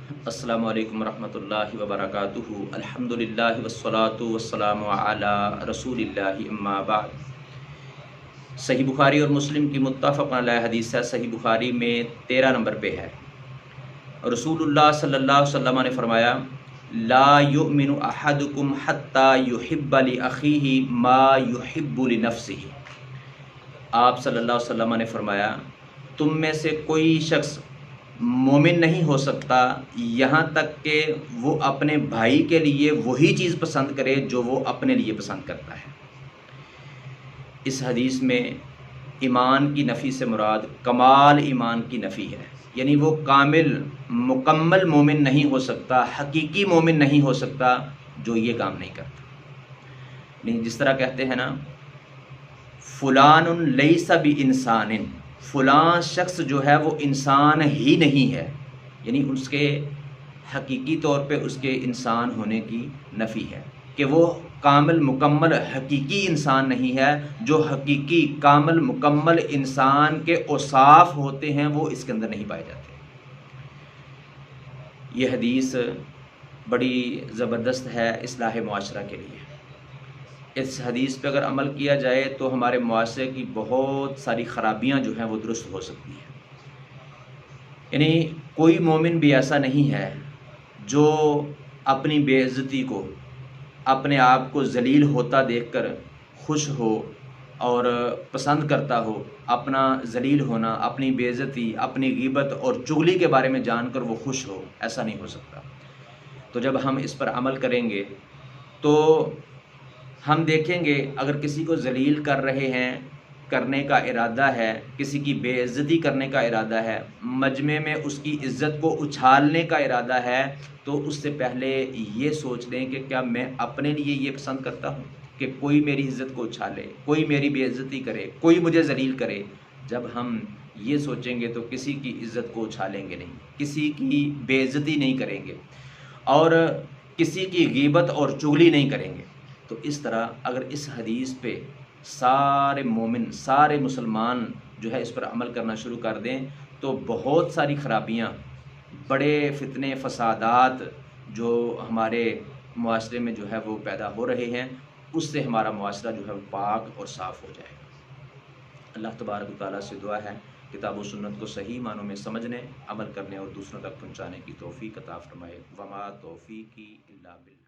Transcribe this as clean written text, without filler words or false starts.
السلام علیکم ورحمۃ اللہ وبرکاتہ۔ الحمدللہ والصلاة والسلام علی رسول اللہ، اما بعد۔ صحیح بخاری اور مسلم کی متفق علیہ حدیث ہے۔ صحیح بخاری میں 13 نمبر پہ ہے۔ رسول اللہ صلی اللہ علیہ وسلم نے فرمایا، لا یؤمن احدکم حتی یحب لاخیہ ما یحب لنفسہ۔ آپ صلی اللہ علیہ وسلم نے فرمایا، تم میں سے کوئی شخص مومن نہیں ہو سکتا یہاں تک کہ وہ اپنے بھائی کے لیے وہی چیز پسند کرے جو وہ اپنے لیے پسند کرتا ہے۔ اس حدیث میں ایمان کی نفی سے مراد کمال ایمان کی نفی ہے، یعنی وہ کامل مکمل مومن نہیں ہو سکتا، حقیقی مومن نہیں ہو سکتا جو یہ کام نہیں کرتا۔ یعنی جس طرح کہتے ہیں نا، فلان لیس بانسان، فلاں شخص جو ہے وہ انسان ہی نہیں ہے، یعنی اس کے حقیقی طور پہ اس کے انسان ہونے کی نفی ہے کہ وہ کامل مکمل حقیقی انسان نہیں ہے۔ جو حقیقی کامل مکمل انسان کے اوصاف ہوتے ہیں وہ اس کے اندر نہیں پائے جاتے۔ یہ حدیث بڑی زبردست ہے اصلاح معاشرہ کے لیے۔ اس حدیث پہ اگر عمل کیا جائے تو ہمارے معاشرے کی بہت ساری خرابیاں جو ہیں وہ درست ہو سکتی ہیں۔ یعنی کوئی مومن بھی ایسا نہیں ہے جو اپنی بے عزتی کو، اپنے آپ کو ذلیل ہوتا دیکھ کر خوش ہو اور پسند کرتا ہو۔ اپنا ذلیل ہونا، اپنی بے عزتی، اپنی غیبت اور چغلی کے بارے میں جان کر وہ خوش ہو، ایسا نہیں ہو سکتا۔ تو جب ہم اس پر عمل کریں گے تو ہم دیکھیں گے، اگر کسی کو ذلیل کر رہے ہیں، کرنے کا ارادہ ہے، کسی کی بے عزتی کرنے کا ارادہ ہے، مجمع میں اس کی عزت کو اچھالنے کا ارادہ ہے، تو اس سے پہلے یہ سوچ لیں کہ کیا میں اپنے لیے یہ پسند کرتا ہوں کہ کوئی میری عزت کو اچھالے، کوئی میری بے عزتی کرے، کوئی مجھے ذلیل کرے۔ جب ہم یہ سوچیں گے تو کسی کی عزت کو اچھالیں گے نہیں، کسی کی بے عزتی نہیں کریں گے اور کسی کی غیبت اور چغلی نہیں کریں گے۔ تو اس طرح اگر اس حدیث پہ سارے مومن، سارے مسلمان جو ہے اس پر عمل کرنا شروع کر دیں تو بہت ساری خرابیاں، بڑے فتنے فسادات جو ہمارے معاشرے میں جو ہے وہ پیدا ہو رہے ہیں، اس سے ہمارا معاشرہ جو ہے وہ پاک اور صاف ہو جائے گا۔ اللہ تبارک و تعالیٰ سے دعا ہے کتاب و سنت کو صحیح معنوں میں سمجھنے، عمل کرنے اور دوسروں تک پہنچانے کی توفیق عطا فرمائے۔ وما توفیقی الا باللہ۔